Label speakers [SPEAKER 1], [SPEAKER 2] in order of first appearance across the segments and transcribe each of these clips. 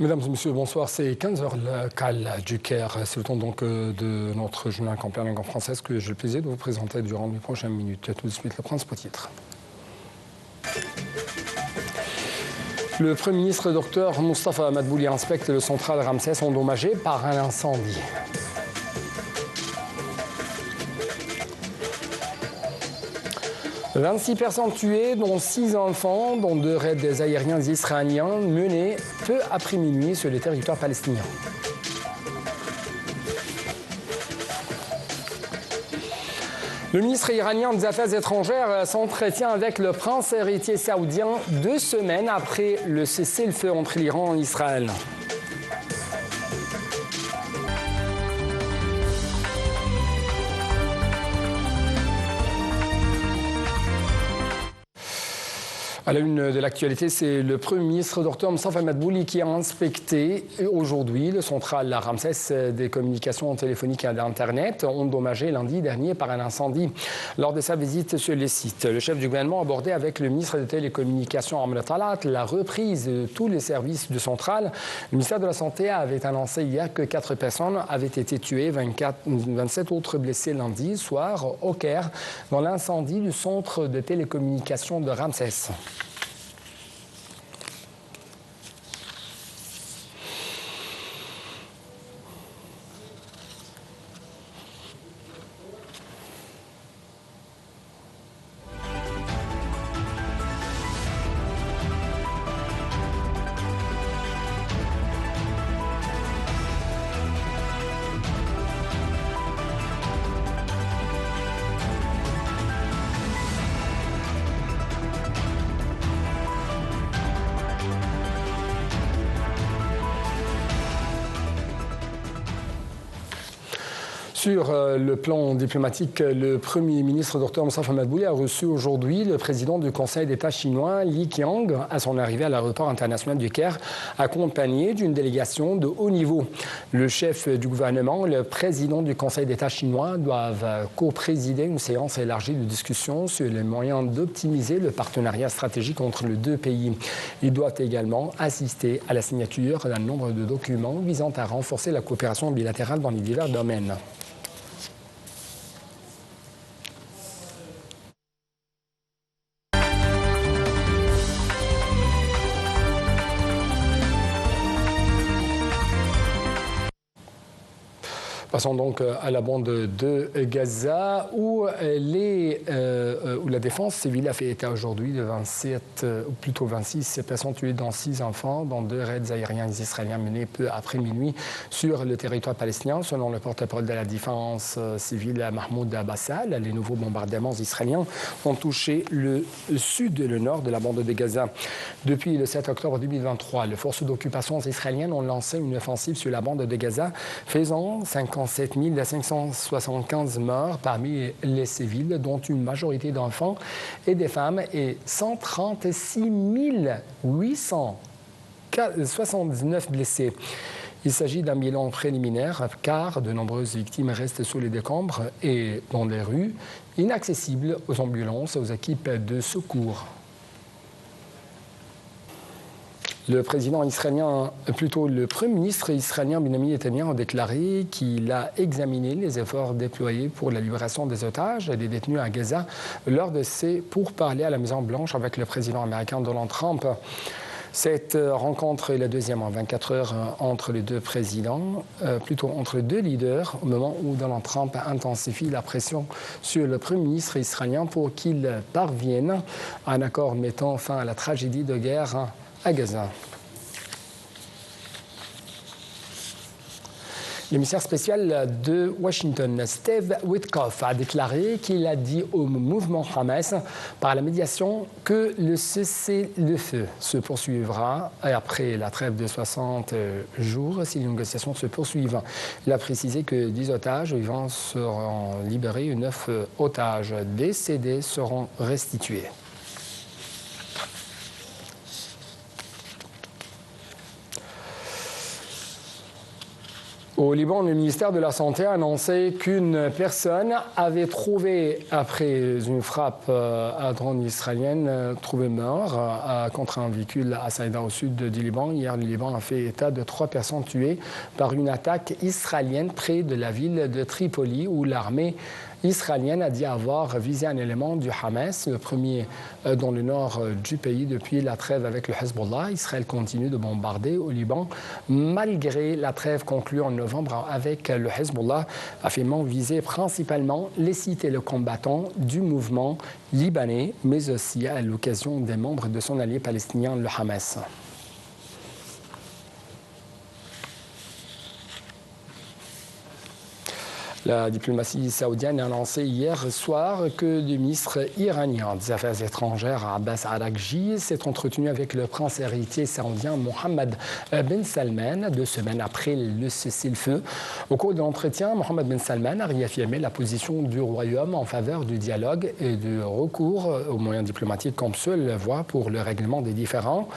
[SPEAKER 1] Mesdames et messieurs, bonsoir. C'est 15h le CAL du Caire. C'est le temps donc de notre journal complet en langue française que j'ai le plaisir de vous présenter durant les prochaines minutes. Tout de suite, le principal titre. Le Premier ministre Dr Moustapha Madbouli inspecte le central Ramsès endommagé par un incendie. « 26 personnes tuées, dont 6 enfants, dont 2 raids aériens israéliens menés peu après minuit sur le territoire palestinien. Le ministre iranien des Affaires étrangères s'entretient avec le prince héritier saoudien 2 semaines après le cessez-le-feu entre l'Iran et Israël. À la une de l'actualité, c'est le Premier ministre Dr Moustapha Madbouli qui a inspecté aujourd'hui le central Ramsès des communications téléphoniques et d'Internet, endommagé lundi dernier par un incendie. Lors de sa visite sur les sites, le chef du gouvernement a abordé avec le ministre des Télécommunications Ahmed Talat la reprise de tous les services du central. Le ministère de la Santé avait annoncé hier que 4 personnes avaient été tuées, 27 autres blessées lundi soir au Caire dans l'incendie du centre de télécommunications de Ramsès. Sur le plan diplomatique, le Premier ministre Dr Moustapha Madbouli a reçu aujourd'hui le président du Conseil d'État chinois, Li Qiang, à son arrivée à l'aéroport international du Caire, accompagné d'une délégation de haut niveau. Le chef du gouvernement, le président du Conseil d'État chinois doivent co-présider une séance élargie de discussion sur les moyens d'optimiser le partenariat stratégique entre les deux pays. Ils doivent également assister à la signature d'un nombre de documents visant à renforcer la coopération bilatérale dans les divers domaines. Passons donc à la bande de Gaza, où la défense civile a fait état aujourd'hui de 26 personnes tuées, dont 6 enfants, dans 2 raids aériens israéliens menés peu après minuit sur le territoire palestinien. Selon le porte-parole de la défense civile, Mahmoud Abbassal, les nouveaux bombardements israéliens ont touché le sud et le nord de la bande de Gaza. Depuis le 7 octobre 2023, les forces d'occupation israéliennes ont lancé une offensive sur la bande de Gaza, faisant 57 575 morts parmi les civils, dont une majorité d'enfants et des femmes, et 136 879 blessés. Il s'agit d'un bilan préliminaire, car de nombreuses victimes restent sous les décombres et dans les rues, inaccessibles aux ambulances et aux équipes de secours. Le Premier ministre israélien Benjamin Netanyahu a déclaré qu'il a examiné les efforts déployés pour la libération des otages et des détenus à Gaza lors de ses pourparlers à la Maison-Blanche avec le président américain Donald Trump. Cette rencontre est la deuxième en 24 heures entre les deux présidents, entre les deux leaders, au moment où Donald Trump intensifie la pression sur le Premier ministre israélien pour qu'il parvienne à un accord mettant fin à la tragédie de guerre à Gaza. L'émissaire spécial de Washington, Steve Witkoff, a déclaré qu'il a dit au mouvement Hamas, par la médiation, que le cessez-le-feu se poursuivra après la trêve de 60 jours si les négociations se poursuivent. Il a précisé que 10 otages vivants seront libérés et 9 otages décédés seront restitués. Au Liban, le ministère de la Santé a annoncé qu'une personne avait trouvé, après une frappe à drone israélienne, trouvé mort contre un véhicule à Saïda au sud du Liban. Hier, le Liban a fait état de 3 personnes tuées par une attaque israélienne près de la ville de Tripoli, où l'armée israélienne a dit avoir visé un élément du Hamas, le premier dans le nord du pays depuis la trêve avec le Hezbollah. Israël continue de bombarder au Liban malgré la trêve conclue en novembre avec le Hezbollah, affirmant viser principalement les sites et les combattants du mouvement libanais, mais aussi à l'occasion des membres de son allié palestinien, le Hamas. La diplomatie saoudienne a annoncé hier soir que le ministre iranien des Affaires étrangères, Abbas Araghchi, s'est entretenu avec le prince héritier saoudien Mohammed Ben Salman 2 semaines après le cessez-le-feu. Au cours de l'entretien, Mohammed Ben Salman a réaffirmé la position du royaume en faveur du dialogue et du recours aux moyens diplomatiques comme seule voie pour le règlement des différends.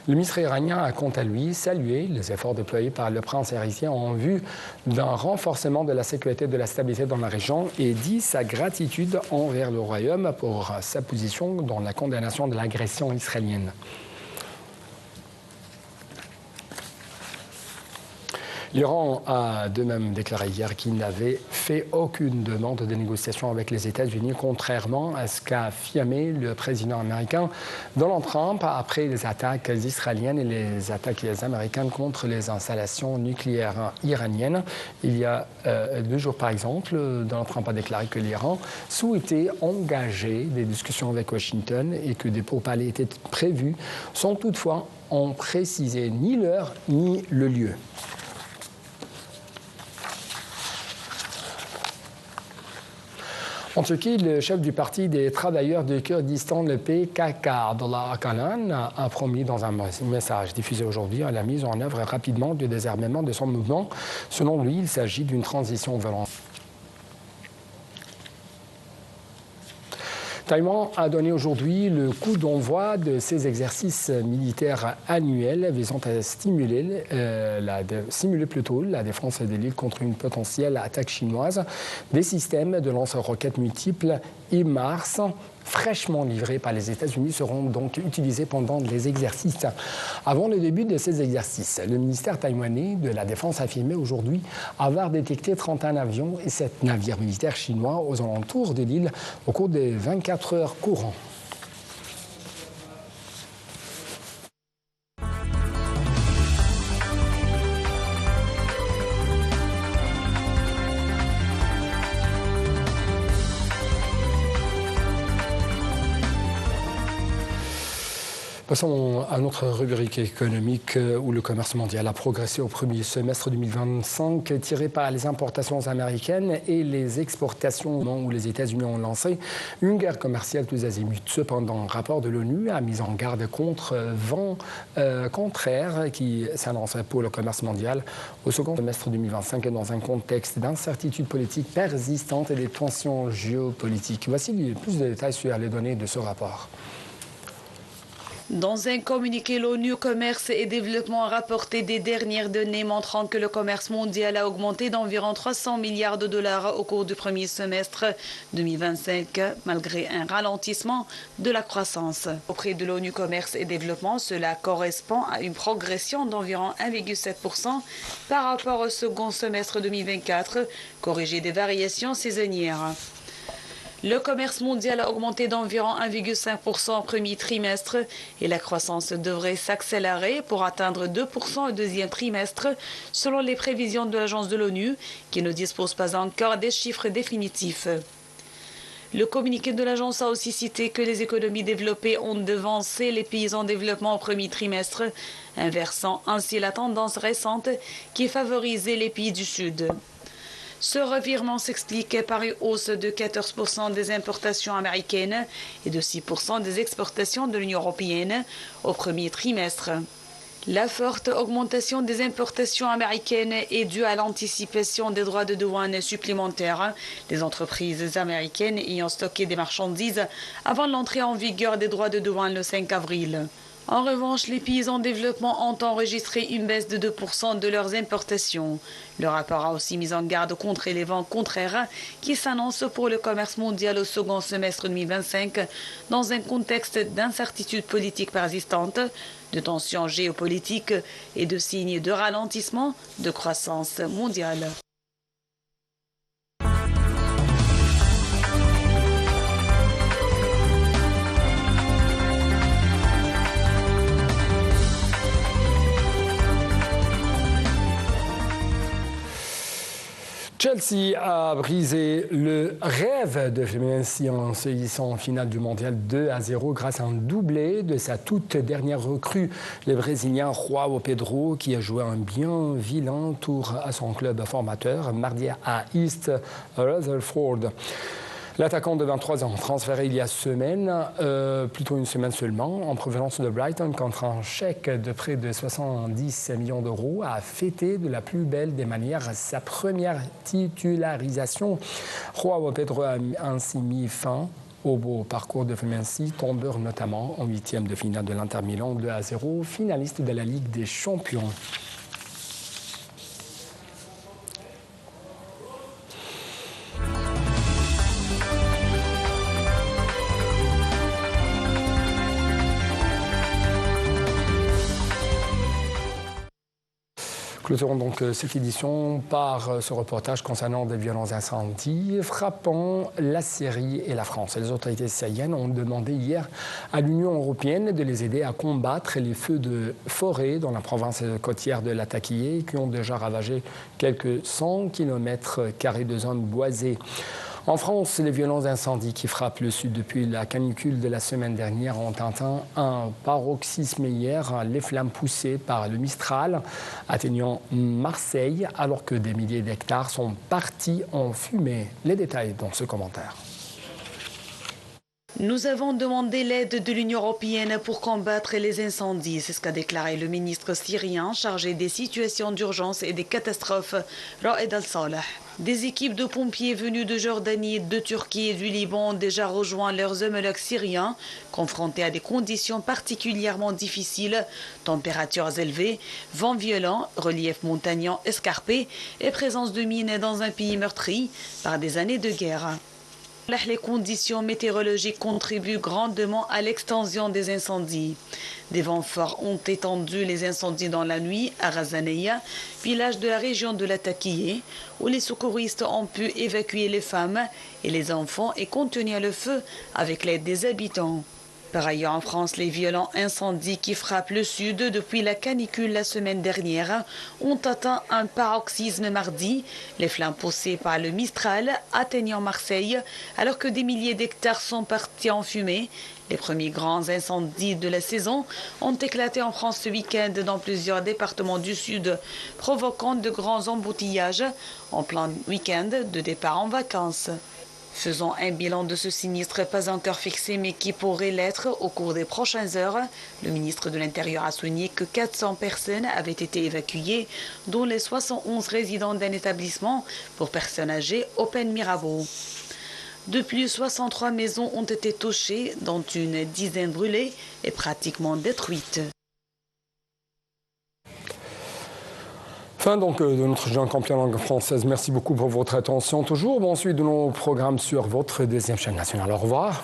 [SPEAKER 1] Le ministre iranien a quant à lui salué les efforts déployés par le prince héritier en vue d'un renforcement de la sécurité et de la stabilité dans la région et dit sa gratitude envers le royaume pour sa position dans la condamnation de l'agression israélienne. L'Iran a de même déclaré hier qu'il n'avait fait aucune demande de négociation avec les États-Unis, contrairement à ce qu'a affirmé le président américain Donald Trump après les attaques israéliennes et les attaques américaines contre les installations nucléaires iraniennes. Il y a 2 jours, par exemple, Donald Trump a déclaré que l'Iran souhaitait engager des discussions avec Washington et que des pourparlers étaient prévus, sans toutefois en préciser ni l'heure ni le lieu. En Turquie, le chef du parti des travailleurs du Kurdistan, le PKK, Abdullah Öcalan, a promis dans un message diffusé aujourd'hui la mise en œuvre rapidement du désarmement de son mouvement. Selon lui, il s'agit d'une transition violente. Taïwan a donné aujourd'hui le coup d'envoi de ses exercices militaires annuels visant à stimuler la défense de l'île contre une potentielle attaque chinoise. Des systèmes de lance-roquettes multiples HIMARS fraîchement livrés par les États-Unis seront donc utilisés pendant les exercices. Avant le début de ces exercices, le ministère taïwanais de la Défense affirmait aujourd'hui avoir détecté 31 avions et 7 navires militaires chinois aux alentours de l'île au cours des 24 heures courantes. Passons à notre rubrique économique où le commerce mondial a progressé au premier semestre 2025, tiré par les importations américaines et les exportations où les États-Unis ont lancé une guerre commerciale tous azimuts. Cependant, un rapport de l'ONU a mis en garde contre vent contraire qui s'annonce pour le commerce mondial au second semestre 2025 dans un contexte d'incertitude politique persistante et des tensions géopolitiques. Voici plus de détails sur les données de ce rapport.
[SPEAKER 2] Dans un communiqué, l'ONU Commerce et Développement a rapporté des dernières données montrant que le commerce mondial a augmenté d'environ 300 milliards de dollars au cours du premier semestre 2025, malgré un ralentissement de la croissance. Auprès de l'ONU Commerce et Développement, cela correspond à une progression d'environ 1,7% par rapport au second semestre 2024, corrigé des variations saisonnières. Le commerce mondial a augmenté d'environ 1,5% au premier trimestre et la croissance devrait s'accélérer pour atteindre 2% au deuxième trimestre, selon les prévisions de l'agence de l'ONU, qui ne dispose pas encore des chiffres définitifs. Le communiqué de l'agence a aussi cité que les économies développées ont devancé les pays en développement au premier trimestre, inversant ainsi la tendance récente qui favorisait les pays du Sud. Ce revirement s'explique par une hausse de 14% des importations américaines et de 6% des exportations de l'Union européenne au premier trimestre. La forte augmentation des importations américaines est due à l'anticipation des droits de douane supplémentaires, les entreprises américaines ayant stocké des marchandises avant l'entrée en vigueur des droits de douane le 5 avril. En revanche, les pays en développement ont enregistré une baisse de 2% de leurs importations. Le rapport a aussi mis en garde contre les vents contraires qui s'annoncent pour le commerce mondial au second semestre 2025 dans un contexte d'incertitude politique persistante, de tensions géopolitiques et de signes de ralentissement de croissance mondiale.
[SPEAKER 1] Chelsea a brisé le rêve de Fluminense en se hissant en finale du mondial 2-0 grâce à un doublé de sa toute dernière recrue, le Brésilien João Pedro, qui a joué un bien vilain tour à son club formateur mardi à East Rutherford. L'attaquant de 23 ans, transféré il y a plutôt une semaine seulement, en provenance de Brighton contre un chèque de près de 70 millions d'euros, a fêté de la plus belle des manières sa première titularisation. João Pedro a ainsi mis fin au beau parcours de Fluminense, tombeur notamment en huitième de finale de l'Inter Milan 2-0, finaliste de la Ligue des Champions. Clôturons donc cette édition par ce reportage concernant des violents incendies frappant la Syrie et la France. Les autorités syriennes ont demandé hier à l'Union européenne de les aider à combattre les feux de forêt dans la province côtière de Latakia qui ont déjà ravagé quelques 100 km² de zones boisées. En France, les violents incendies qui frappent le sud depuis la canicule de la semaine dernière ont atteint un paroxysme hier, les flammes poussées par le Mistral atteignant Marseille, alors que des milliers d'hectares sont partis en fumée. Les détails dans ce commentaire.
[SPEAKER 2] Nous avons demandé l'aide de l'Union européenne pour combattre les incendies. C'est ce qu'a déclaré le ministre syrien chargé des situations d'urgence et des catastrophes, Raed al-Saleh. Des équipes de pompiers venus de Jordanie, de Turquie et du Liban ont déjà rejoint leurs homologues syriens, confrontés à des conditions particulièrement difficiles, températures élevées, vents violents, relief montagnard escarpé et présence de mines dans un pays meurtri par des années de guerre. Les conditions météorologiques contribuent grandement à l'extension des incendies. Des vents forts ont étendu les incendies dans la nuit à Razaneia, village de la région de Latakia, où les secouristes ont pu évacuer les femmes et les enfants et contenir le feu avec l'aide des habitants. Par ailleurs, en France, les violents incendies qui frappent le sud depuis la canicule la semaine dernière ont atteint un paroxysme mardi. Les flammes poussées par le Mistral atteignant Marseille, alors que des milliers d'hectares sont partis en fumée. Les premiers grands incendies de la saison ont éclaté en France ce week-end dans plusieurs départements du sud, provoquant de grands embouteillages en plein week-end de départ en vacances. Faisons un bilan de ce sinistre pas encore fixé mais qui pourrait l'être au cours des prochaines heures. Le ministre de l'Intérieur a souligné que 400 personnes avaient été évacuées, dont les 71 résidents d'un établissement pour personnes âgées Open Mirabeau. De plus, 63 maisons ont été touchées, dont une dizaine brûlées et pratiquement détruites.
[SPEAKER 1] Fin donc de notre jeune campion en langue française. Merci beaucoup pour votre attention. Toujours bon suite de nos programmes sur votre deuxième chaîne nationale. Au revoir.